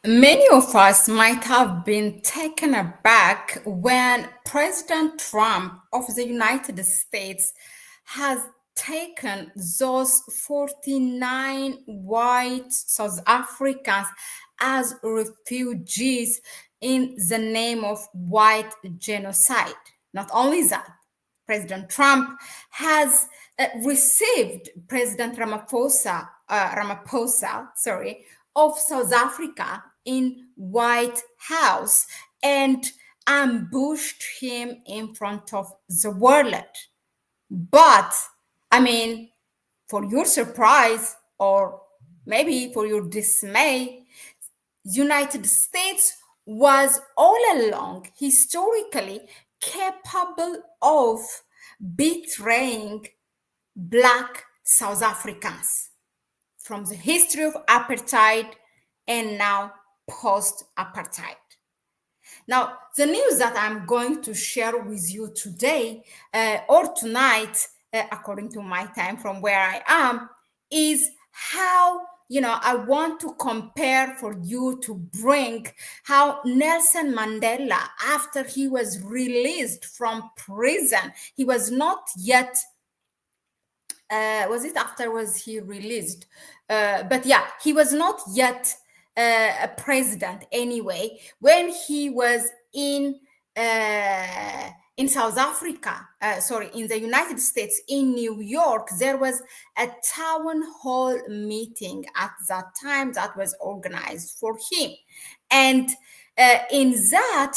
Many of us might have been taken aback when President Trump of the United States has taken those 49 white South Africans as refugees in the name of white genocide. Not only that, President Trump has received President Ramaphosa, sorry, of South Africa in White House and ambushed him in front of the world. But I mean, for your surprise or maybe for your dismay, United States was all along historically capable of betraying black South Africans from the history of apartheid and now post apartheid. Now, the news that I'm going to share with you today or tonight, according to my time from where I am, is how I want to compare for you to bring how Nelson Mandela, after he was released from prison, he was not yet was it after was he released? But yeah, he was not yet a president anyway. When he was in South Africa, sorry, in the United States, in New York, there was a town hall meeting at that time that was organized for him. And in that,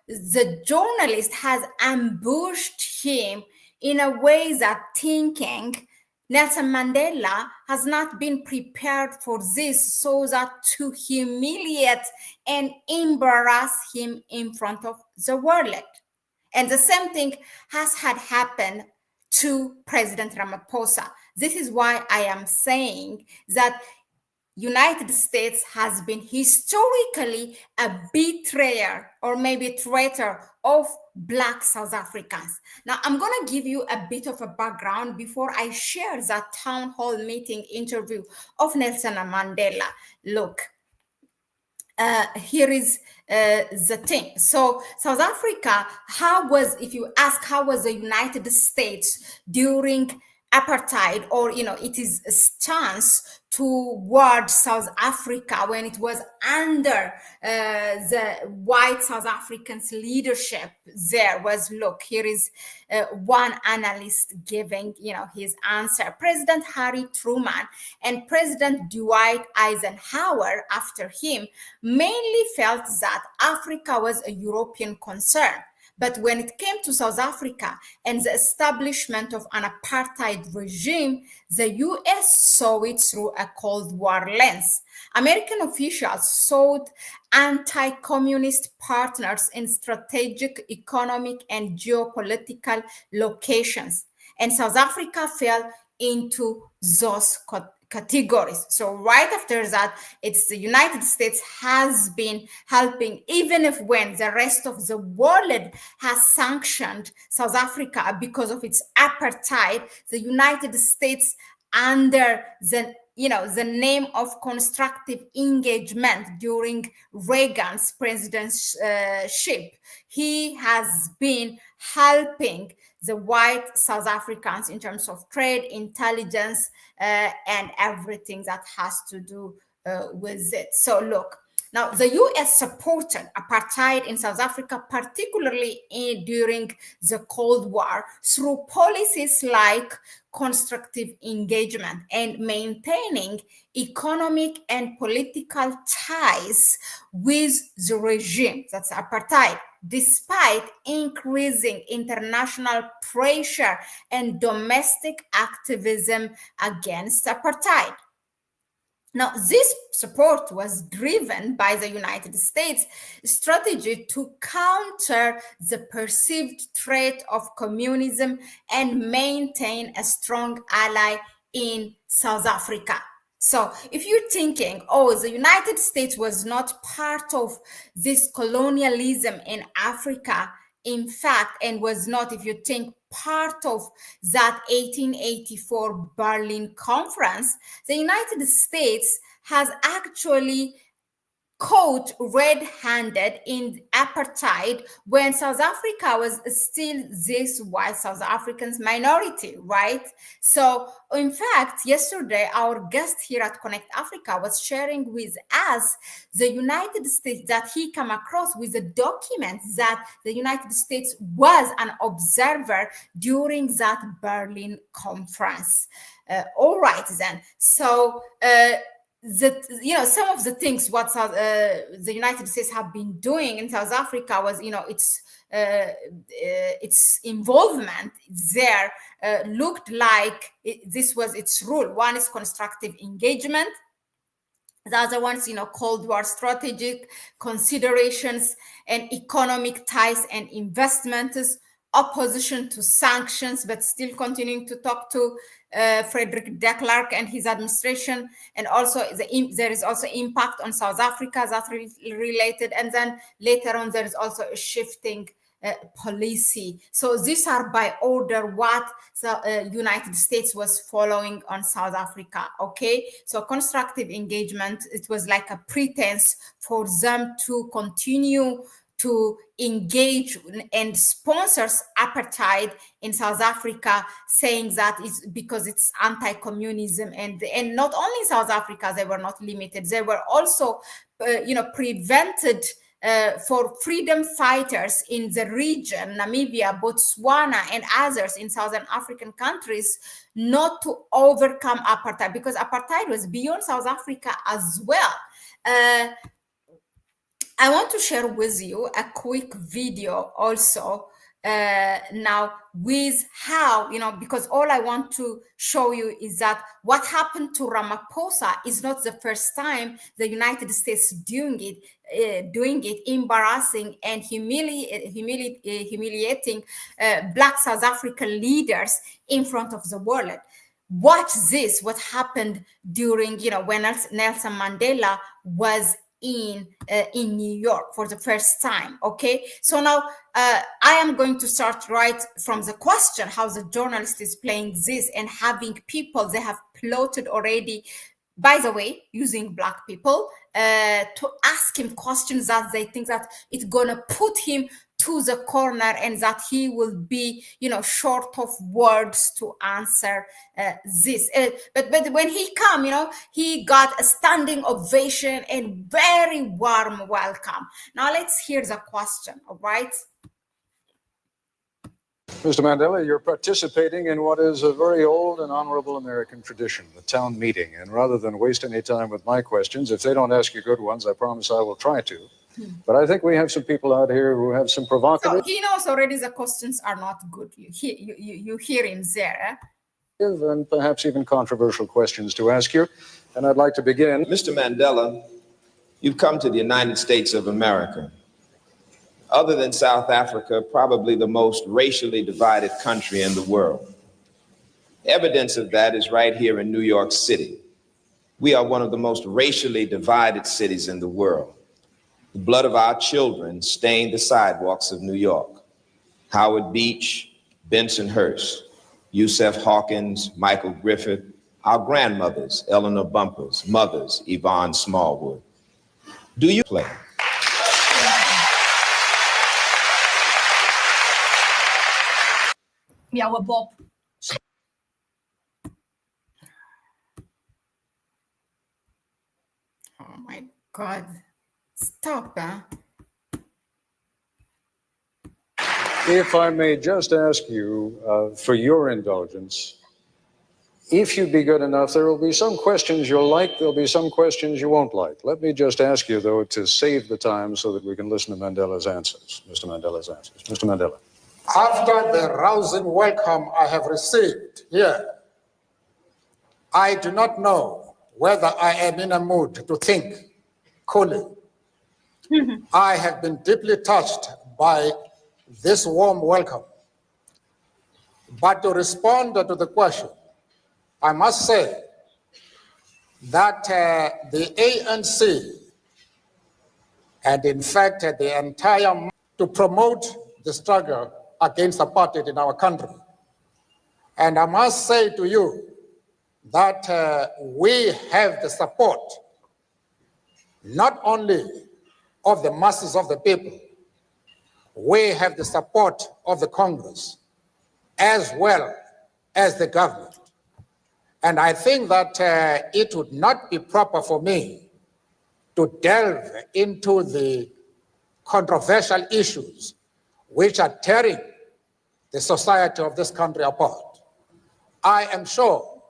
the journalist has ambushed him in a way that thinking Nelson Mandela has not been prepared for this, so that to humiliate and embarrass him in front of the world. And the same thing has had happened to President Ramaphosa. This is why I am saying that United States has been historically a betrayer or maybe traitor of Black South Africans. Now, I'm going to give you a bit of a background before I share that town hall meeting interview of Nelson Mandela. Look, here is the thing. So South Africa, if you ask, how was the United States during apartheid, or it is a stance towards South Africa when it was under the white South Africans leadership, there was, look, here is one analyst giving his answer. President Harry Truman and President Dwight Eisenhower after him mainly felt that Africa was a European concern. But when it came to South Africa and the establishment of an apartheid regime, the US saw it through a Cold War lens. American officials sought anti-communist partners in strategic, economic, and geopolitical locations. And South Africa fell into those categories. So right after that, it's the United States has been helping, even if when the rest of the world has sanctioned South Africa because of its apartheid, the United States, under the name of constructive engagement during Reagan's presidentship, he has been helping the white South Africans in terms of trade, intelligence, and everything that has to do with it. So look, now the US supported apartheid in South Africa, particularly during the Cold War, through policies like constructive engagement and maintaining economic and political ties with the regime, that's apartheid, despite increasing international pressure and domestic activism against apartheid. Now, this support was driven by the United States strategy to counter the perceived threat of communism and maintain a strong ally in South Africa. So if you're thinking, oh, the United States was not part of this colonialism in Africa, in fact, and was not, if you think, part of that 1884 Berlin Conference, the United States has actually caught red-handed in apartheid when South Africa was still this white South Africans minority, right? So in fact, yesterday, our guest here at Connect Africa was sharing with us the United States that he came across with a document that the United States was an observer during that Berlin conference. All right, then. So, some of the things what the United States have been doing in South Africa was its involvement there looked like this was its rule. One is constructive engagement. The other ones, Cold War strategic considerations and economic ties and investments, opposition to sanctions, but still continuing to talk to Frederick de Klerk and his administration. And also there is also impact on South Africa that's related. And then later on, there is also a shifting policy. So these are by order what the United States was following on South Africa. Okay, so constructive engagement, it was like a pretense for them to continue to engage and sponsors apartheid in South Africa, saying that it's because it's anti-communism, and not only South Africa, they were not limited, they were also prevented for freedom fighters in the region, Namibia, Botswana, and others in Southern African countries, not to overcome apartheid, because apartheid was beyond South Africa as well. I want to share with you a quick video also now with how, because all I want to show you is that what happened to Ramaphosa is not the first time the United States doing it, embarrassing and humiliating Black South African leaders in front of the world. Watch this, what happened during, when Nelson Mandela was in New York for the first time. Okay, so now I am going to start right from the question how the journalist is playing this and having people, they have plotted already, by the way, using Black people to ask him questions that they think that it's gonna put him to the corner and that he will be, short of words to answer this. But when he come, he got a standing ovation and very warm welcome. Now let's hear the question, all right? Mr. Mandela, you're participating in what is a very old and honorable American tradition, the town meeting. And rather than waste any time with my questions, if they don't ask you good ones, I promise I will try to. But I think we have some people out here who have some provocative... So he knows already the questions are not good. You hear him there. And perhaps even controversial questions to ask you. And I'd like to begin. Mr. Mandela, you've come to the United States of America. Other than South Africa, probably the most racially divided country in the world. Evidence of that is right here in New York City. We are one of the most racially divided cities in the world. The blood of our children stained the sidewalks of New York. Howard Beach, Bensonhurst, Yusef Hawkins, Michael Griffith, our grandmothers, Eleanor Bumpurs, mothers, Yvonne Smallwood. Do you play? Meow Bob. Oh my God. Stop, huh? If I may just ask you, for your indulgence, if you'd be good enough, there will be some questions you'll like, there'll be some questions you won't like. Let me just ask you, though, to save the time so that we can listen to Mandela's answers, Mr. Mandela's answers. Mr. Mandela. After the rousing welcome I have received here, I do not know whether I am in a mood to think coolly. I have been deeply touched by this warm welcome. But to respond to the question, I must say that the ANC, and in fact the entire, to promote the struggle against apartheid in our country. And I must say to you that we have the support not only of the masses of the people, we have the support of the Congress as well as the government. And I think that it would not be proper for me to delve into the controversial issues which are tearing the society of this country apart. I am sure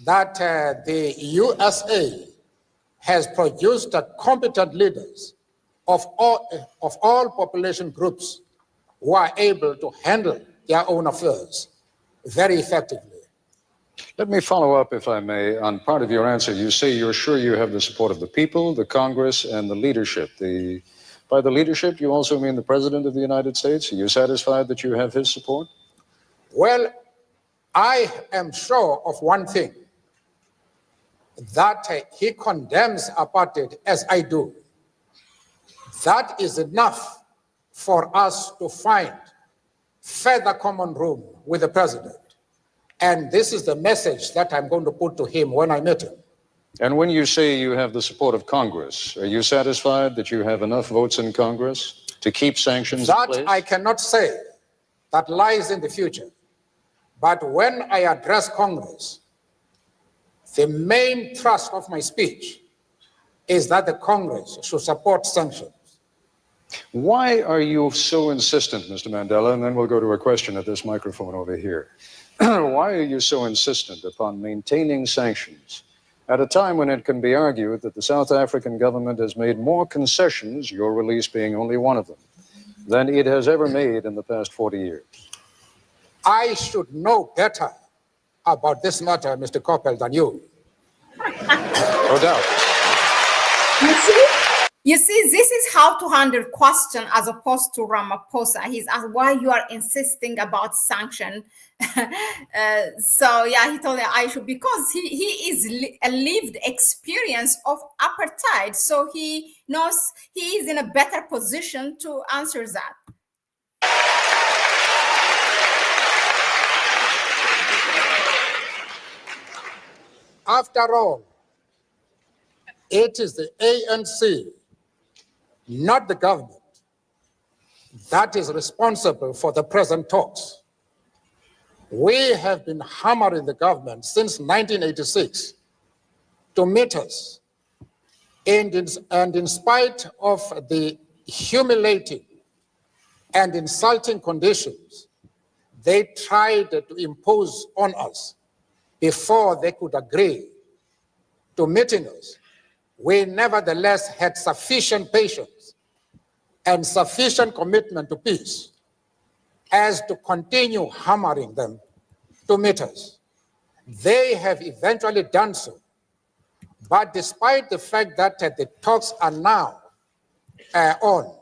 that the USA has produced competent leaders of all population groups who are able to handle their own affairs very effectively. Let me follow up, if I may, on part of your answer. You say you're sure you have the support of the people, the Congress, and the leadership. By the leadership, you also mean the President of the United States? Are you satisfied that you have his support? Well, I am sure of one thing, that he condemns apartheid as I do. That is enough for us to find further common room with the President. And this is the message that I'm going to put to him when I meet him. And when you say you have the support of Congress, are you satisfied that you have enough votes in Congress to keep sanctions in place? That I cannot say. That lies in the future. But when I address Congress, the main thrust of my speech is that the Congress should support sanctions. Why are you so insistent, Mr. Mandela, and then we'll go to a question at this microphone over here. Why are you so insistent upon maintaining sanctions at a time when it can be argued that the South African government has made more concessions, your release being only one of them, than it has ever made in the past 40 years? I should know better about this matter, Mr. Koppel, than you. No doubt. You see, this is how to handle question as opposed to Ramaphosa. He's asked why you are insisting about sanction. So yeah, he told me I should, because he is a lived experience of apartheid. So he knows he is in a better position to answer that. After all, it is the ANC, not the government, that is responsible for the present talks. We have been hammering the government since 1986 to meet us. And in spite of the humiliating and insulting conditions they tried to impose on us before they could agree to meeting us, we nevertheless had sufficient patience and sufficient commitment to peace as to continue hammering them to meet us. They have eventually done so. But despite the fact that the talks are now on,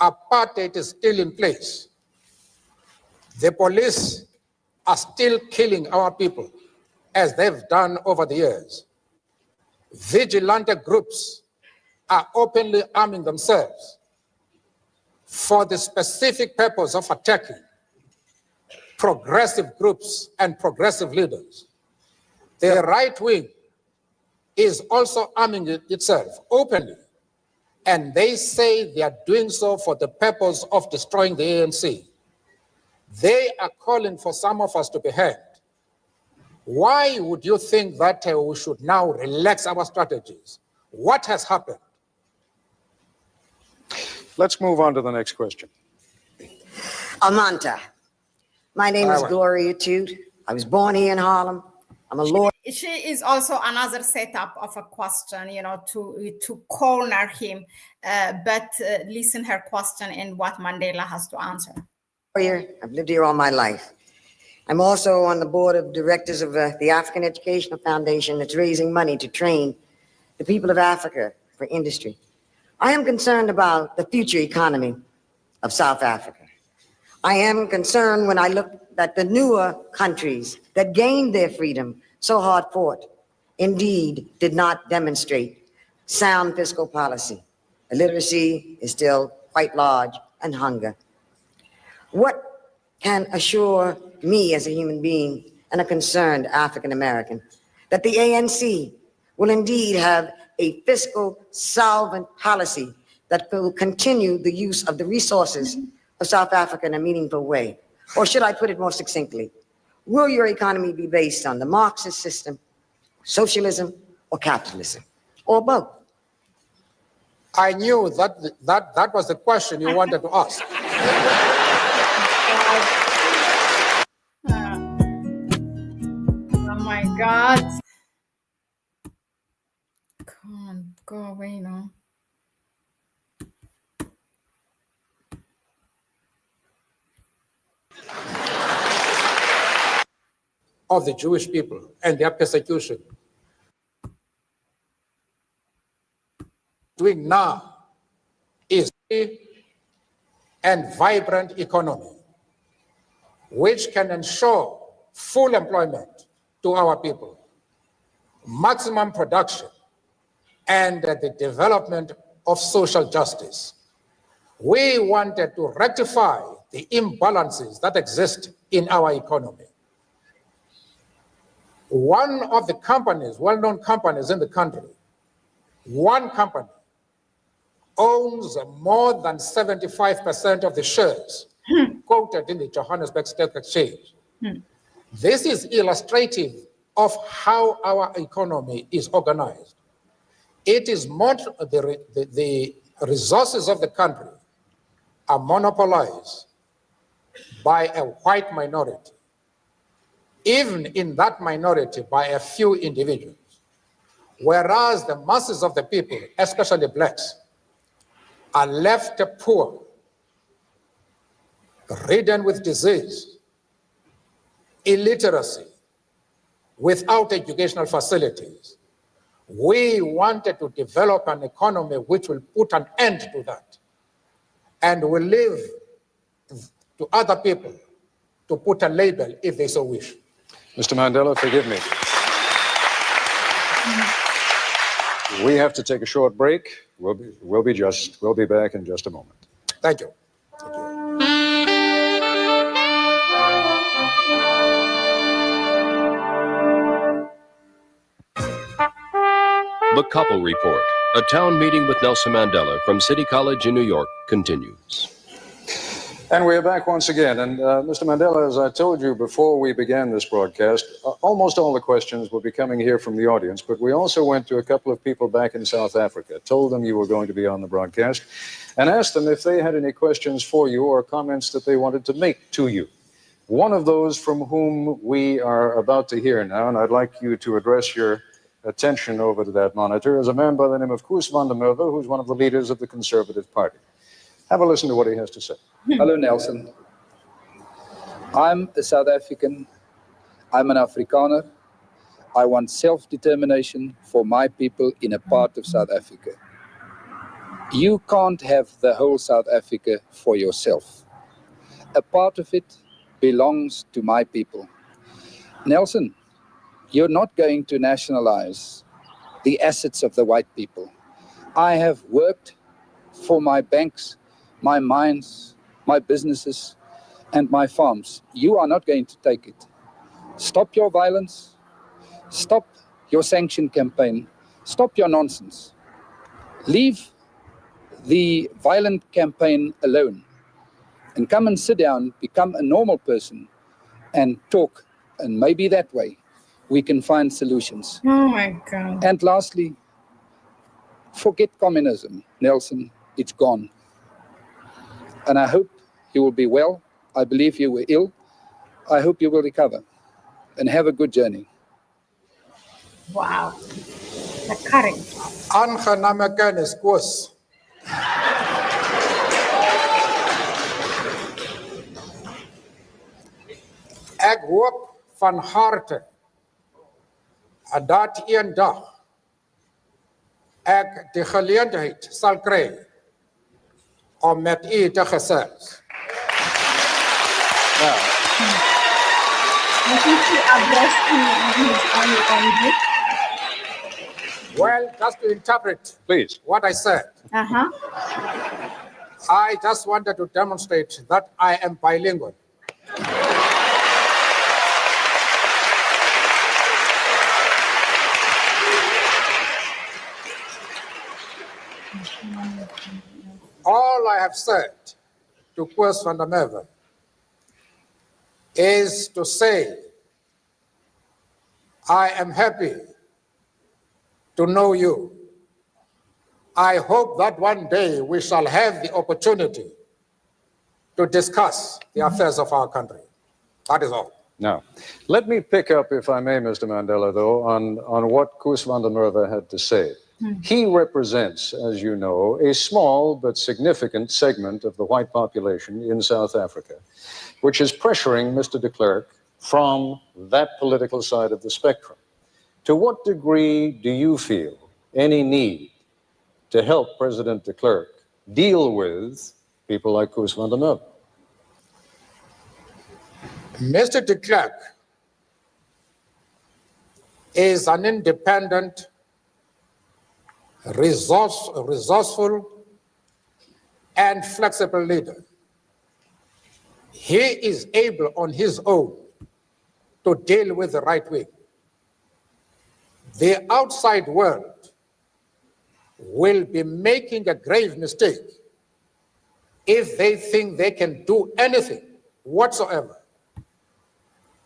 apartheid is still in place. The police are still killing our people, as they've done over the years. Vigilante groups are openly arming themselves for the specific purpose of attacking progressive groups and progressive leaders. The right wing is also arming itself openly, and they say they are doing so for the purpose of destroying the ANC. They are calling for some of us to be hanged. Why would you think that we should now relax our strategies? What has happened? Let's move on to the next question. Amanta. My name is Gloria Tude. I was born here in Harlem. I'm a lawyer. She is also another setup of a question, you know, to corner him, but listen her question and what Mandela has to answer. I've lived here all my life. I'm also on the board of directors of the African Educational Foundation that's raising money to train the people of Africa for industry. I am concerned about the future economy of South Africa. I am concerned when I look at the newer countries that gained their freedom so hard fought, indeed did not demonstrate sound fiscal policy. Illiteracy is still quite large, and hunger. What can assure me as a human being and a concerned African American that the ANC will indeed have a fiscal solvent policy that will continue the use of the resources of South Africa in a meaningful way? Or should I put it more succinctly, will your economy be based on the Marxist system, socialism, or capitalism, or both? I knew that was the question you wanted to ask. Oh my God. Can't go away now. Of the Jewish people and their persecution. Doing now is a and vibrant economy, which can ensure full employment to our people, maximum production, and the development of social justice. We wanted to rectify the imbalances that exist in our economy. One of the companies, well-known companies in the country, one company owns more than 75% of the shares quoted in the Johannesburg Stock Exchange. This is illustrative of how our economy is organized. It is more, the resources of the country are monopolized by a white minority, even in that minority by a few individuals, whereas the masses of the people, especially blacks, are left poor, ridden with disease, illiteracy, without educational facilities. We wanted to develop an economy which will put an end to that and will leave to other people to put a label if they so wish. Mr. Mandela, forgive me. We have to take a short break. We'll be back in just a moment. Thank you. The Couple Report, a town meeting with Nelson Mandela from City College in New York, continues. And we are back once again. And Mr. Mandela, as I told you before we began this broadcast, almost all the questions will be coming here from the audience, but we also went to a couple of people back in South Africa, told them you were going to be on the broadcast, and asked them if they had any questions for you or comments that they wanted to make to you. One of those from whom we are about to hear now, and I'd like you to address your attention over to that monitor, is a man by the name of Koos van der Merwe, who's one of the leaders of the Conservative Party. Have a listen to what he has to say. Hello, Nelson. I'm a South African. I'm an Afrikaner. I want self-determination for my people in a part of South Africa. You can't have the whole South Africa for yourself. A part of it belongs to my people. Nelson, you're not going to nationalize the assets of the white people. I have worked for my banks, my mines, my businesses, and my farms. You are not going to take it. Stop your violence. Stop your sanction campaign. Stop your nonsense. Leave the violent campaign alone and come and sit down, become a normal person and talk. And maybe that way we can find solutions. Oh my God. And lastly, forget communism, Nelson. It's gone. And I hope you will be well. I believe you were ill. I hope you will recover and have a good journey. Wow. The courage. Aangename kennis, Koos. Ek hoop van harte dat een dag ek die geleentheid sal kry om met u te gesels. I think he addressed me in his own language. Well, just to interpret Please. what I said, I just wanted to demonstrate that I am bilingual. all I have said to Koos van der Merwe is to say, I am happy to know you. I hope that one day we shall have the opportunity to discuss the affairs of our country. That is all. Now, let me pick up, if I may, Mr. Mandela, though, on what Koos van der Merwe had to say. He represents, as you know, a small but significant segment of the white population in South Africa, which is pressuring Mr. de Klerk from that political side of the spectrum. To what degree do you feel any need to help President de Klerk deal with people like Koos van der Merwe? Mr. de Klerk is an independent, resourceful, and flexible leader. He is able on his own to deal with the right wing. The outside world will be making a grave mistake if they think they can do anything whatsoever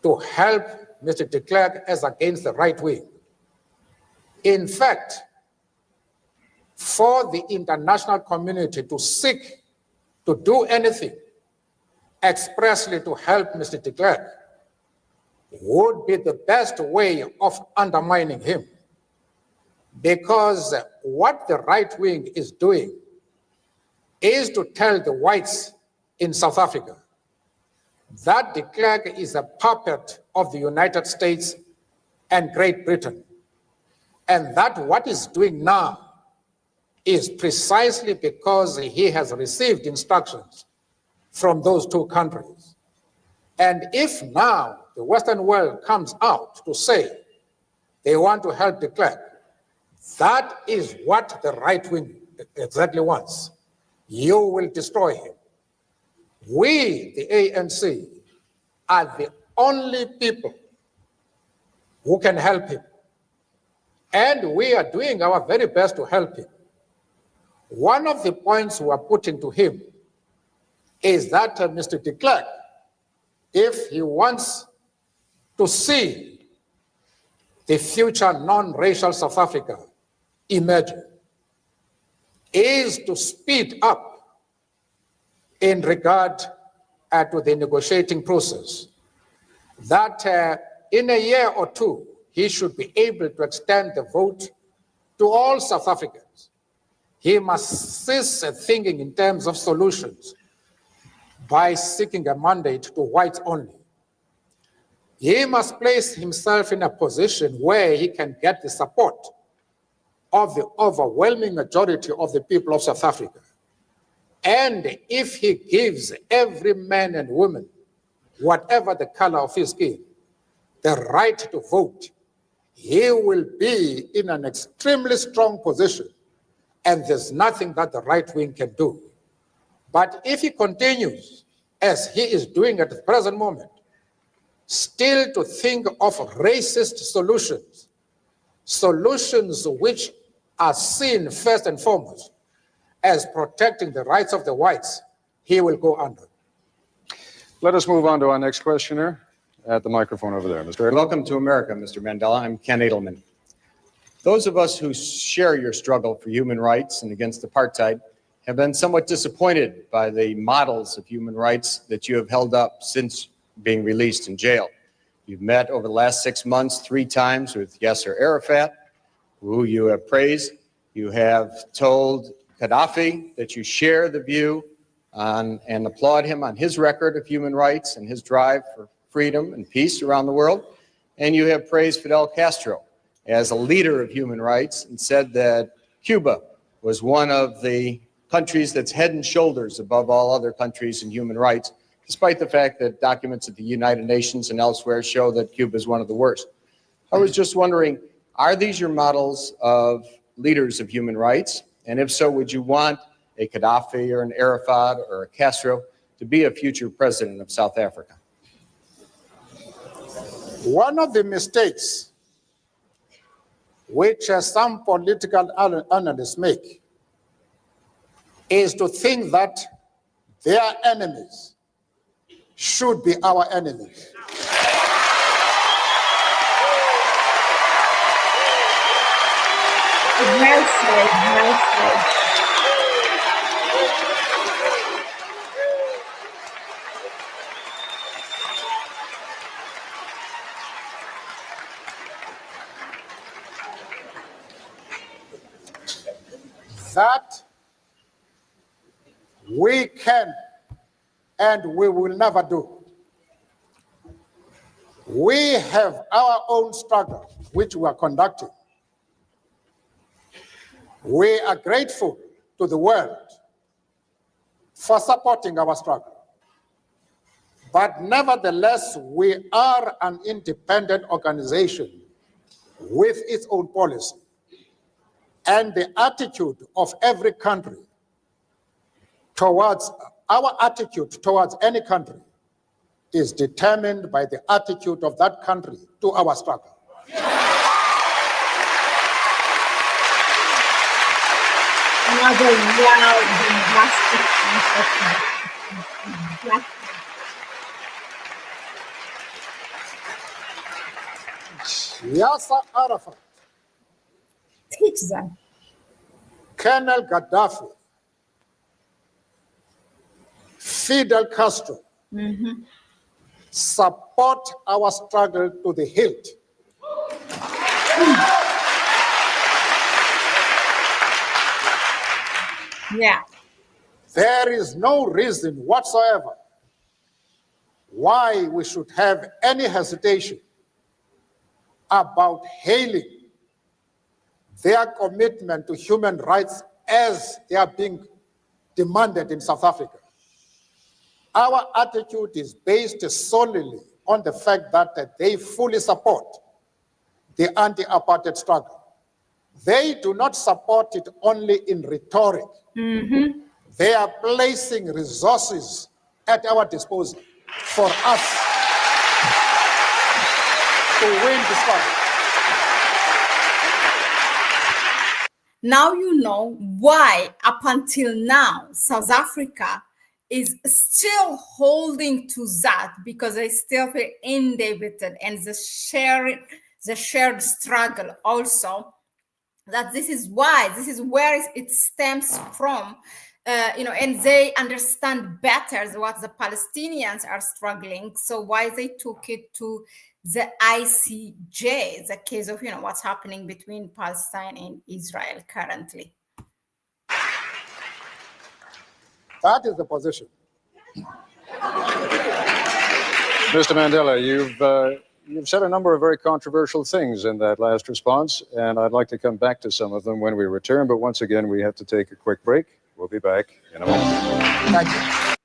to help Mr. de Klerk as against the right wing. In fact, for the international community to seek to do anything expressly to help Mr. de Klerk would be the best way of undermining him. Because what the right wing is doing is to tell the whites in South Africa that de Klerk is a puppet of the United States and Great Britain, and that what he's doing now is precisely because he has received instructions from those two countries. And if now the Western world comes out to say they want to help de Klerk, that is what the right wing exactly wants. You will destroy him. We, the ANC, are the only people who can help him. And we are doing our very best to help him. One of the points we are putting to him is that Mr. de Klerk, if he wants to see the future non-racial South Africa emerging, is to speed up in regard to the negotiating process, that in a year or two, he should be able to extend the vote to all South Africans. He must cease thinking in terms of solutions by seeking a mandate to whites only. He must place himself in a position where he can get the support of the overwhelming majority of the people of South Africa. And if he gives every man and woman, whatever the color of his skin, the right to vote, he will be in an extremely strong position, and there's nothing that the right wing can do. But if he continues, as he is doing at the present moment, still to think of racist solutions, solutions which are seen first and foremost as protecting the rights of the whites, he will go under. Let us move on to our next questioner at the microphone over there. Mr. Edelman. Welcome to America, Mr. Mandela. I'm Ken Edelman. Those of us who share your struggle for human rights and against apartheid have been somewhat disappointed by the models of human rights that you have held up since being released in jail. You've met over the last 6 months 3 times with Yasser Arafat, who you have praised. You have told Gaddafi that you share the view on, and applaud him on his record of human rights and his drive for freedom and peace around the world. And you have praised Fidel Castro as a leader of human rights and said that Cuba was one of the countries that's head and shoulders above all other countries in human rights, despite the fact that documents at the United Nations and elsewhere show that Cuba is one of the worst. I was just wondering, are these your models of leaders of human rights? And if so, would you want a Gaddafi or an Arafat or a Castro to be a future president of South Africa? One of the mistakes which some political analysts make is to think that their enemies should be our enemies. Well said, well said. That we can and we will never do. We have our own struggle, which we are conducting. We are grateful to the world for supporting our struggle. But nevertheless, we are an independent organization with its own policy. And the attitude of every country towards, our attitude towards any country is determined by the attitude of that country to our struggle. Another loud, bombastic answer. Yasser Arafat, Teach them. Colonel Gaddafi, Fidel Castro support our struggle to the hilt. Yeah. There is no reason whatsoever why we should have any hesitation about hailing their commitment to human rights as they are being demanded in South Africa. Our attitude is based solely on the fact that they fully support the anti-apartheid struggle. They do not support it only in rhetoric. They are placing resources at our disposal for us to win the struggle. Now you know why, up until now, South Africa is still holding to that, because they still feel indebted, and the shared struggle also, that this is why, this is where it stems from, and they understand better what the Palestinians are struggling. So why they took it to the ICJ, the case of, what's happening between Palestine and Israel currently. That is the position. Mr. Mandela, you've said a number of very controversial things in that last response, and I'd like to come back to some of them when we return. But once again, we have to take a quick break. We'll be back in a moment. Thank you.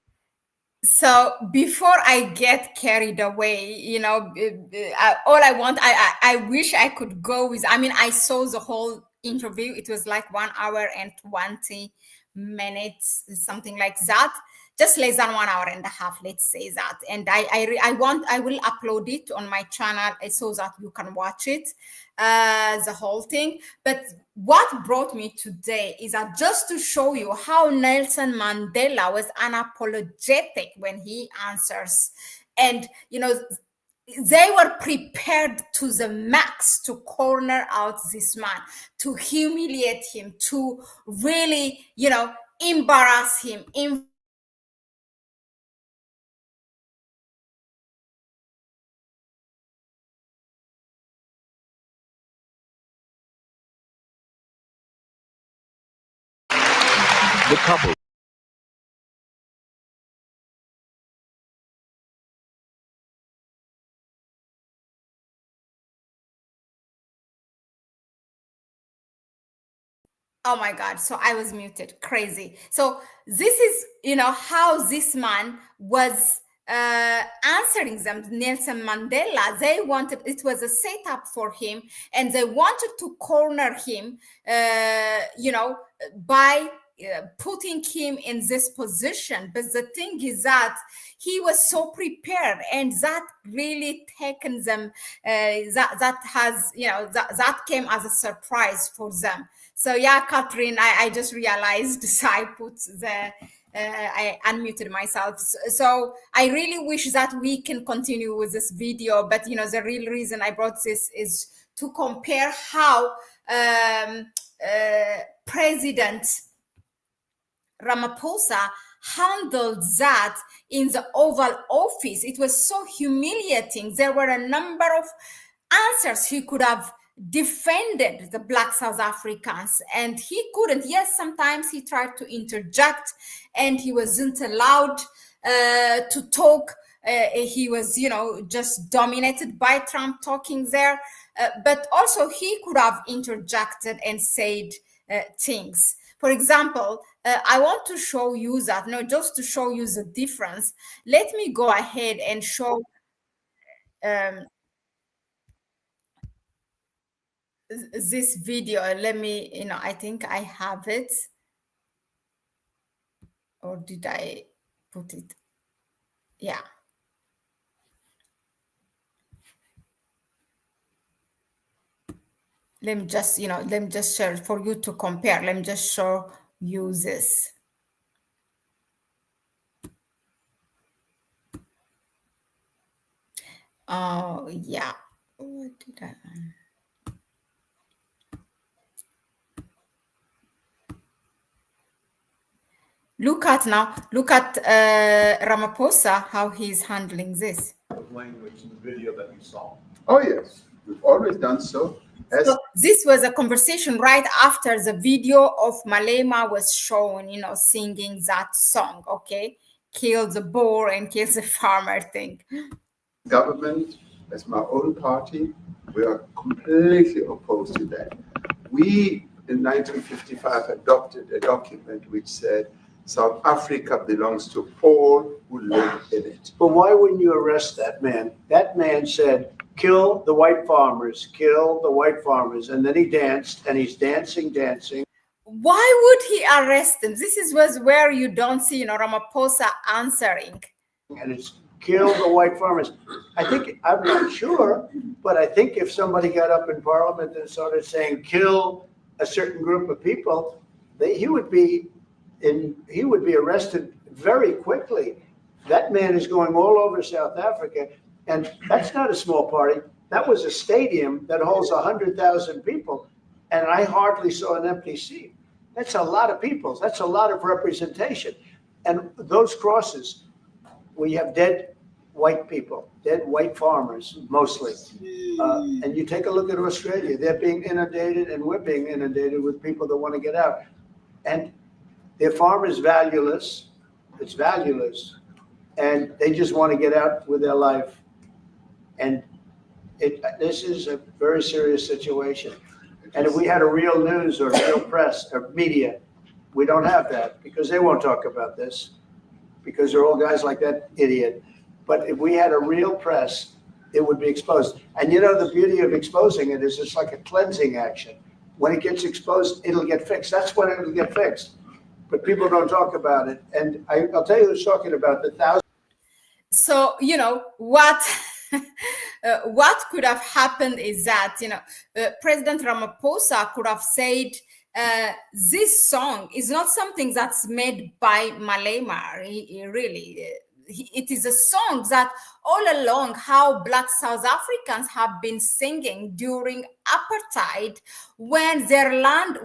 So before I get carried away, all I want, I wish I could go with, I saw the whole interview. It was like 1 hour and 20 minutes, something like that. Just less than 1 hour and a half, let's say that. And I will upload it on my channel so that you can watch it, the whole thing. But what brought me today is that just to show you how Nelson Mandela was unapologetic when he answers. And, they were prepared to the max to corner out this man, to humiliate him, to really, embarrass him, The couple. Oh my God. So I was muted. Crazy. So this is, how this man was answering them, Nelson Mandela. They wanted, it was a setup for him, and they wanted to corner him, by putting him in this position. But the thing is that he was so prepared, and that really taken them, that came as a surprise for them. So yeah, Catherine, I just realized I put I unmuted myself. So I really wish that we can continue with this video, but the real reason I brought this is to compare how President Ramaphosa handled that in the Oval Office. It was so humiliating. There were a number of answers he could have defended the Black South Africans, and he couldn't. Yes, sometimes he tried to interject, and he wasn't allowed to talk. He was, just dominated by Trump talking there. But also he could have interjected and said things. For example, I want to show you that, just to show you the difference. Let me go ahead and show this video. Let me, I think I have it. Or did I put it? Yeah. Let me just share for you to compare. Let me just show you this. Oh, yeah. What did I? Look at Ramaphosa, how he's handling this. Language in the video that we saw. Oh, yes. We've always done so. So this was a conversation right after the video of Malema was shown, singing that song, okay? Kill the boar and kill the farmer thing. Government, as my own party, we are completely opposed to that. We, in 1955, adopted a document which said South Africa belongs to all who live in it. But why wouldn't you arrest that man? That man said, kill the white farmers, kill the white farmers. And then he danced, and he's dancing. Why would he arrest him? This was where you don't see, Ramaphosa answering. And it's kill the white farmers. I'm not sure, but I think if somebody got up in Parliament and started saying, kill a certain group of people, he would be arrested very quickly. That man is going all over South Africa. And that's not a small party. That was a stadium that holds 100,000 people. And I hardly saw an empty seat. That's a lot of people. That's a lot of representation. And those crosses, we have dead white people, dead white farmers, mostly. And you take a look at Australia, they're being inundated, and we're being inundated with people that want to get out. And their farm is valueless. It's valueless. And they just want to get out with their life. And this is a very serious situation. And if we had a real news or real press or media, we don't have that because they won't talk about this because they're all guys like that idiot. But if we had a real press, it would be exposed. And the beauty of exposing it is it's like a cleansing action. When it gets exposed, it'll get fixed. That's when it'll get fixed. But people don't talk about it. And I'll tell you who's talking about the thousands. So, what could have happened is that, President Ramaphosa could have said, this song is not something that's made by Malema, really. It is a song that all along how Black South Africans have been singing during apartheid when their land,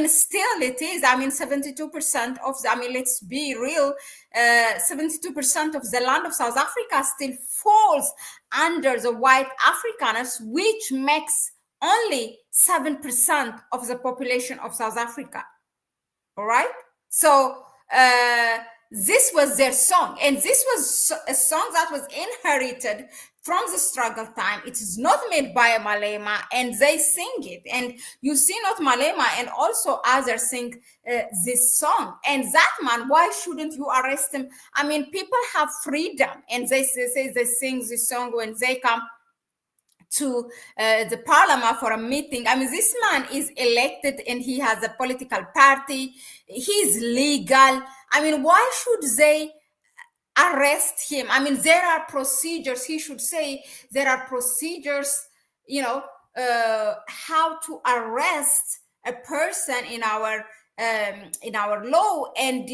still it is, 72% of, let's be real, 72% of the land of South Africa still falls under the white Afrikaners, which makes only 7% of the population of South Africa. All right? So, this was their song, and this was a song that was inherited from the struggle time. It is not made by Malema, and they sing it. And you see not Malema and also others sing this song. And that man, why shouldn't you arrest him? People have freedom, and they say they sing this song when they come to the parliament for a meeting. I mean, this man is elected and he has a political party. He's legal. I mean, why should they arrest him? I mean, there are procedures. He should say there are procedures, how to arrest a person in our law, and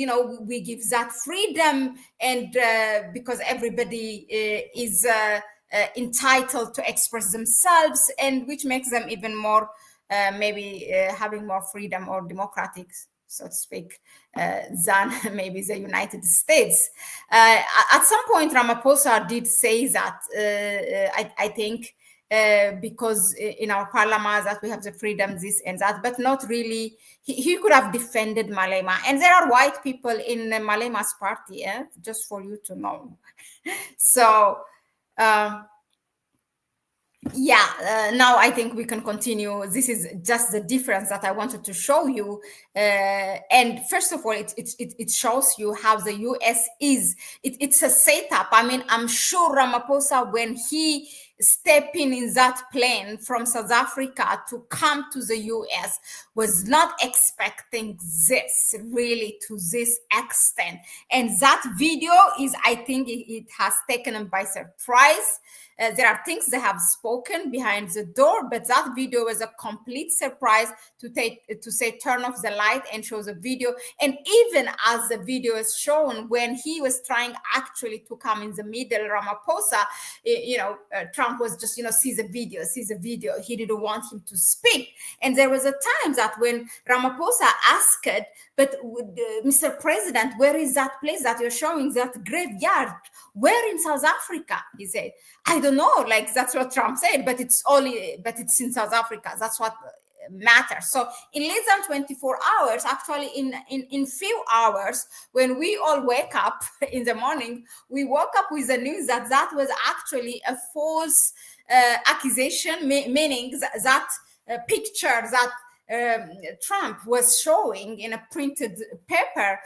we give that freedom, and because everybody is entitled to express themselves, and which makes them even more maybe having more freedom or democratic, so to speak, than maybe the United States. At some point, Ramaphosa did say that, I think, because in our parliament that we have the freedom, this and that, but not really. He could have defended Malema. And there are white people in Malema's party, just for you to know. So, now I think we can continue. This is just the difference that I wanted to show you. And first of all, it shows you how the US is. It's a setup. I mean, I'm sure Ramaphosa, when he stepped in that plane from South Africa to come to the US, was not expecting this really to this extent. And that video is, I think it has taken him by surprise. There are things they have spoken behind the door, but that video was a complete surprise to say turn off the light and show the video. And even as the video is shown, when he was trying actually to come in the middle, Ramaphosa, Trump was just, see the video. He didn't want him to speak. And there was a time that when Ramaphosa asked, but Mr. President, where is that place that you're showing, that graveyard? Where in South Africa? He said, I don't know, like that's what Trump said, but it's in South Africa. That's what matters. So in less than 24 hours, actually in few hours, when we all wake up in the morning, we woke up with the news that was actually a false accusation, meaning that picture that Trump was showing in a printed paper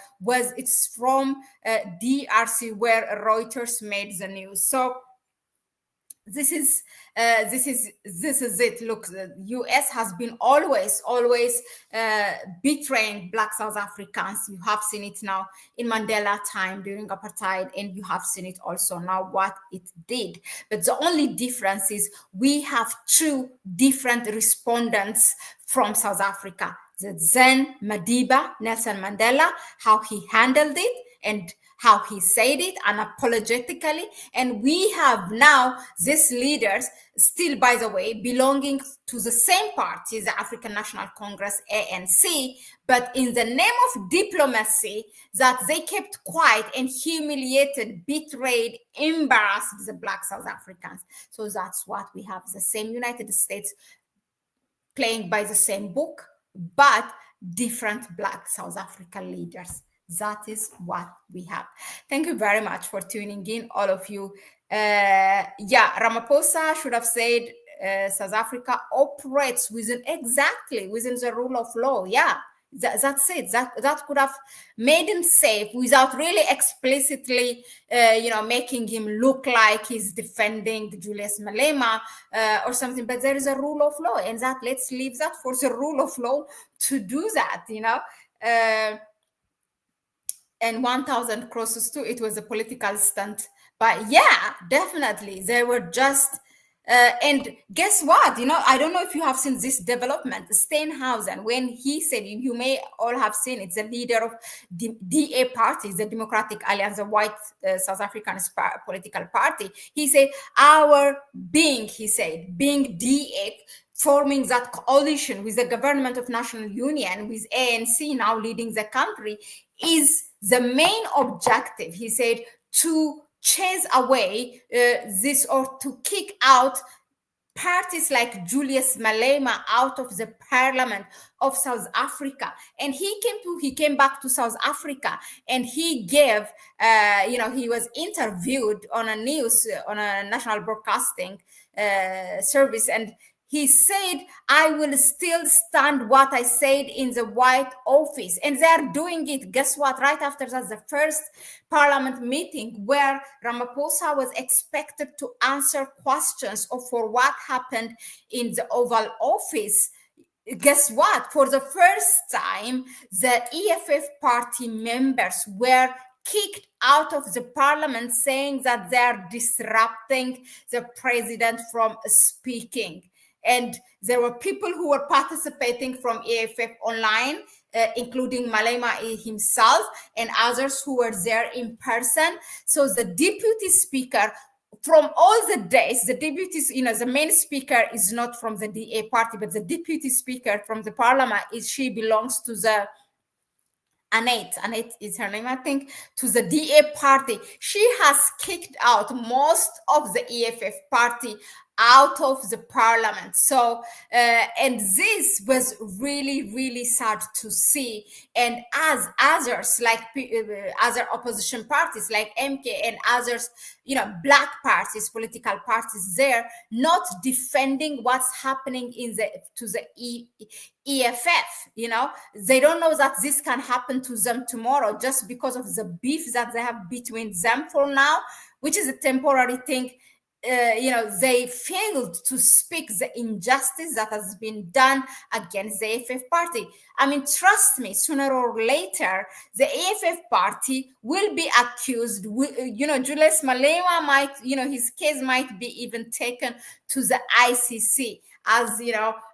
it's from DRC, where Reuters made the news. So this is it. Look, the US has been always betraying Black South Africans. You have seen it now in Mandela time during Apartheid, and you have seen it also now what it did. But the only difference is we have two different respondents from South Africa. The then Madiba, Nelson Mandela, how he handled it and how he said it unapologetically. And we have now these leaders still, by the way, belonging to the same party, the African National Congress, ANC, but in the name of diplomacy, that they kept quiet and humiliated, betrayed, embarrassed the Black South Africans. So that's what we have, the same United States playing by the same book, but different Black South African leaders. That is what we have. Thank you very much for tuning in, all of you. Ramaphosa should have said South Africa operates within the rule of law. That's it. That could have made him safe without really explicitly, making him look like he's defending Julius Malema or something. But there is a rule of law, and let's leave that for the rule of law to do that. And 1,000 crosses too. It was a political stunt, but definitely they were just. And guess what? I don't know if you have seen this development. Steenhuisen, when he said, you may all have seen, it's the leader of the DA party, the Democratic Alliance, the white South African political party. He said, being DA, forming that coalition with the government of national union, with ANC now leading the country, is the main objective, he said, to chase away this, or to kick out parties like Julius Malema out of the parliament of South Africa. And he came back to South Africa, and he gave, he was interviewed on a national broadcasting service, and he said, I will still stand what I said in the White Office. And they're doing it. Guess what? Right after that, the first parliament meeting where Ramaphosa was expected to answer questions for what happened in the Oval Office. Guess what? For the first time, the EFF party members were kicked out of the parliament, saying that they're disrupting the president from speaking. And there were people who were participating from EFF online, including Malema himself and others who were there in person. So the deputy speaker, from all the days, the deputies, the main speaker is not from the DA party, but the deputy speaker from the parliament she belongs to the Annette is her name, I think, to the DA party. She has kicked out most of the EFF party out of the parliament. So, and this was really, really sad to see. And as others, like other opposition parties like MK and others, black parties, political parties there, not defending what's happening to the EFF, they don't know that this can happen to them tomorrow just because of the beef that they have between them for now, which is a temporary thing. They failed to speak the injustice that has been done against the EFF party. I mean, trust me, sooner or later, the EFF party will be accused. Julius Malema might, his case might be even taken to the ICC. As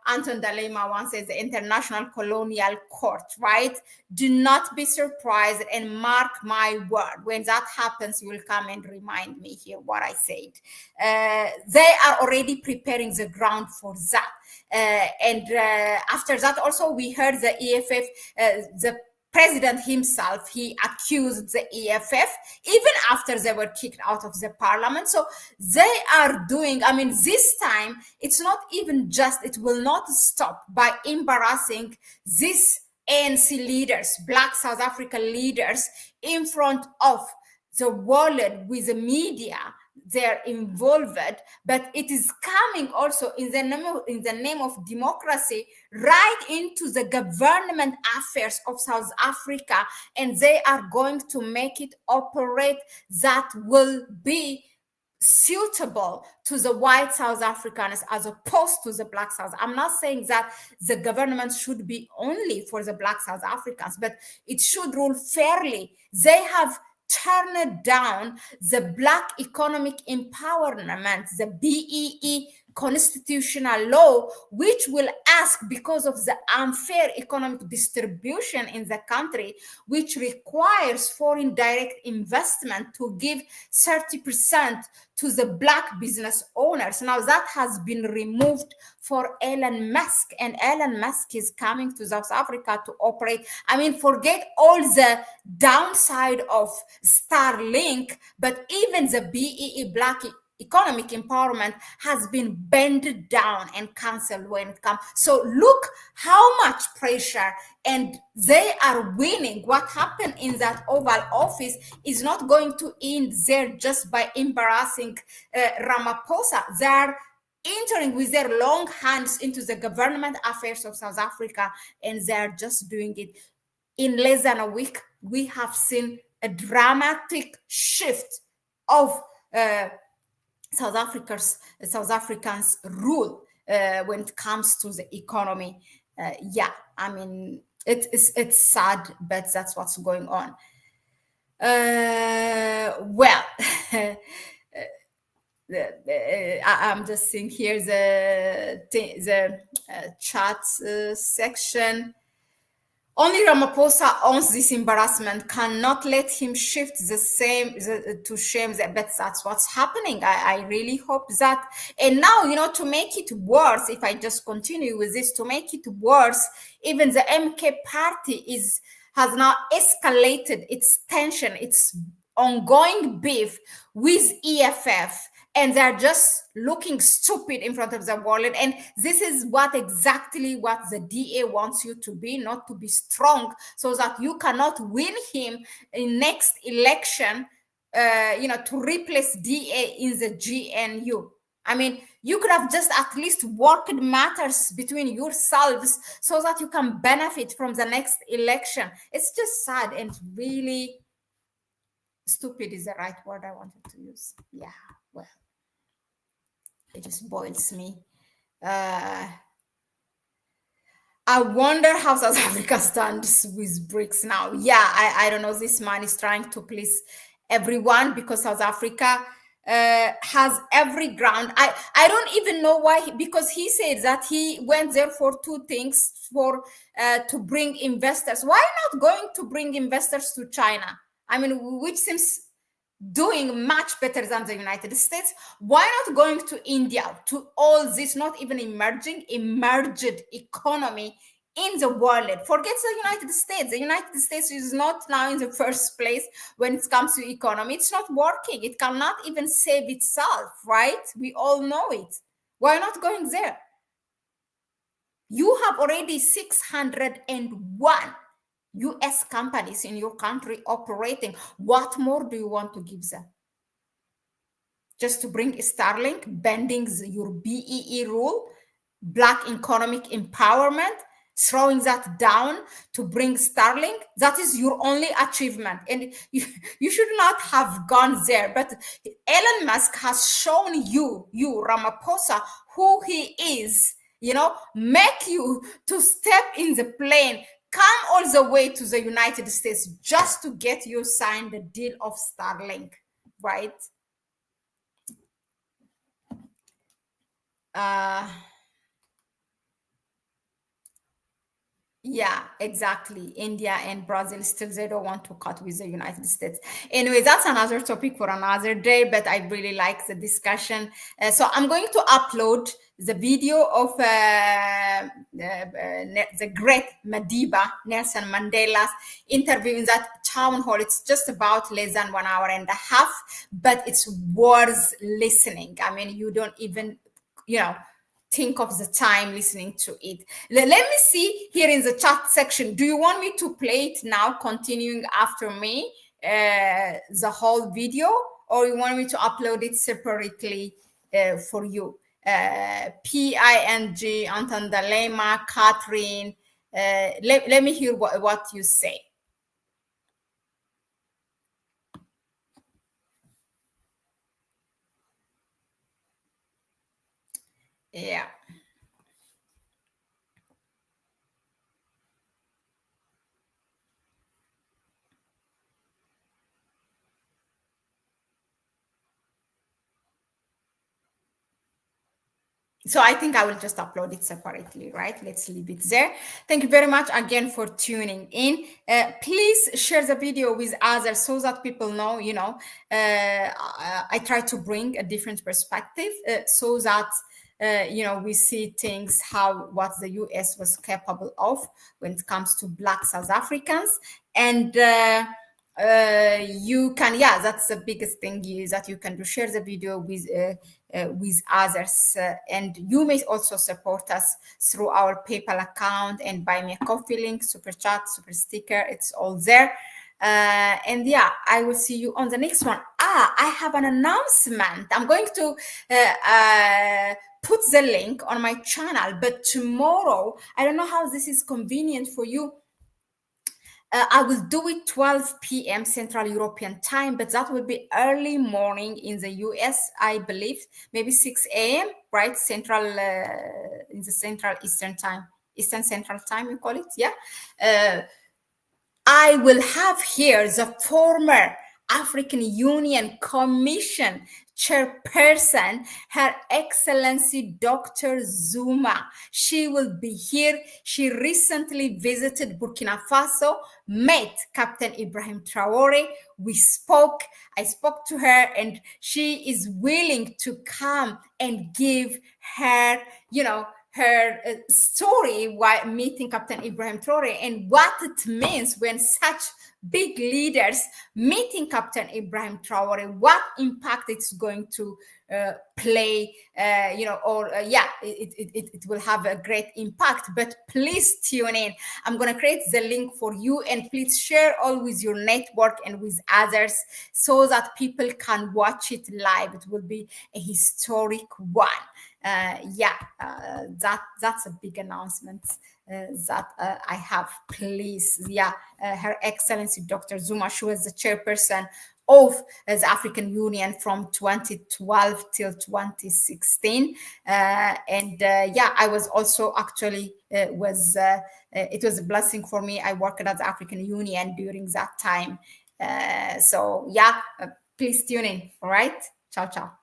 Anton Dalema once says, the International Colonial Court, right? Do not be surprised and mark my word. When that happens, you will come and remind me here what I said. They are already preparing the ground for that. And after that, also, we heard the EFF, the president himself, he accused the EFF even after they were kicked out of the parliament. So they are doing, this time, it's not even just, it will not stop by embarrassing these ANC leaders, Black South African leaders, in front of the world with the media. They're involved, but it is coming also in the name of democracy right into the government affairs of South Africa, and they are going to make it operate that will be suitable to the white South Africans as opposed to the Black South. I'm not saying that the government should be only for the Black South Africans, but it should rule fairly. They have turned down the Black Economic Empowerment, the BEE constitutional law, which will ask, because of the unfair economic distribution in the country, which requires foreign direct investment, to give 30% to the Black business owners. Now that has been removed for Elon Musk, and Elon Musk is coming to South Africa to operate. Forget all the downside of Starlink, but even the BEE, Black Economic Empowerment, has been bent down and cancelled when it comes. So look how much pressure, and they are winning. What happened in that Oval Office is not going to end there just by embarrassing Ramaphosa. They're entering with their long hands into the government affairs of South Africa, and they're just doing it. In less than a week, we have seen a dramatic shift of South Africans' rule when it comes to the economy. It's sad, but that's what's going on. I'm just seeing here the chat section. Only Ramaphosa owns this embarrassment, cannot let him shift the same to shame, but that's what's happening. I really hope that. And now, to make it worse, if I just continue with this, to make it worse, even the MK party has now escalated its tension, its ongoing beef with EFF, and they're just looking stupid in front of the world. And this is exactly what the DA wants you to be, not to be strong, so that you cannot win him in next election, to replace DA in the GNU. I mean, you could have just at least worked matters between yourselves so that you can benefit from the next election. It's just sad and really stupid is the right word I wanted to use. Yeah, well, it just boils me. I wonder how South Africa stands with BRICS now. Yeah, I don't know. This man is trying to please everyone because South Africa has every ground. I don't even know why, because he said that he went there for two things, for to bring investors. Why not going to bring investors to China? I mean, which seems doing much better than the United States. Why not going to India, to all this not even emerging, emerged economy in the world? Forget the United States. The United States is not now in the first place when it comes to economy. It's not working. It cannot even save itself, right? We all know it. Why not going there? You have already 601 US companies in your country operating. What more do you want to give them? Just to bring Starlink, bending your BEE rule, Black economic empowerment, throwing that down to bring Starlink? That is your only achievement. And you should not have gone there. But Elon Musk has shown you Ramaphosa, who he is, make you to step in the plane, come all the way to the United States just to get you signed the deal of Starlink, right? Yeah, exactly. India and Brazil still, they don't want to cut with the United States. Anyway, that's another topic for another day, but I really like the discussion. So I'm going to upload the video of the great Madiba, Nelson Mandela's interview in that town hall. It's just about less than 1 hour and a half, but it's worth listening. I mean, you don't even, think of the time listening to it. Let me see here in the chat section. Do you want me to play it now, continuing after me, the whole video, or you want me to upload it separately for you? PING, Antandalema, Catherine. Let me hear what you say. Yeah. So I think I will just upload it separately, right? Let's leave it there. Thank you very much again for tuning in. Please share the video with others so that people know, I try to bring a different perspective so that we see things, what the US was capable of when it comes to Black South Africans. And you can, that's the biggest thing is that you can do, share the video with others, and you may also support us through our PayPal account and buy me a coffee link, super chat, super sticker. It's all there. And I will see you on the next one. I have an announcement. I'm going to put the link on my channel, but tomorrow, I don't know how this is convenient for you. I will do it 12 p.m. Central European time, but that will be early morning in the US, I believe, maybe 6 a.m., right? Central, in the Central Eastern time, Eastern Central time, you call it, yeah? I will have here the former African Union Commission chairperson, Her Excellency Dr. Zuma. She will be here. She recently visited Burkina Faso, met Captain Ibrahim Traore. We spoke. I spoke to her, and she is willing to come and give her, her story while meeting Captain Ibrahim Traore and what it means when such big leaders meeting Captain Ibrahim Traore, what impact it's going to play, it will have a great impact. But please tune in. I'm going to create the link for you, and please share all with your network and with others so that people can watch it live. It will be a historic one. That's a big announcement that I have. Please, Her Excellency Dr. Zuma, she was the chairperson of the African Union from 2012 till 2016, I was also actually it was a blessing for me. I worked at the African Union during that time, please tune in. All right, ciao.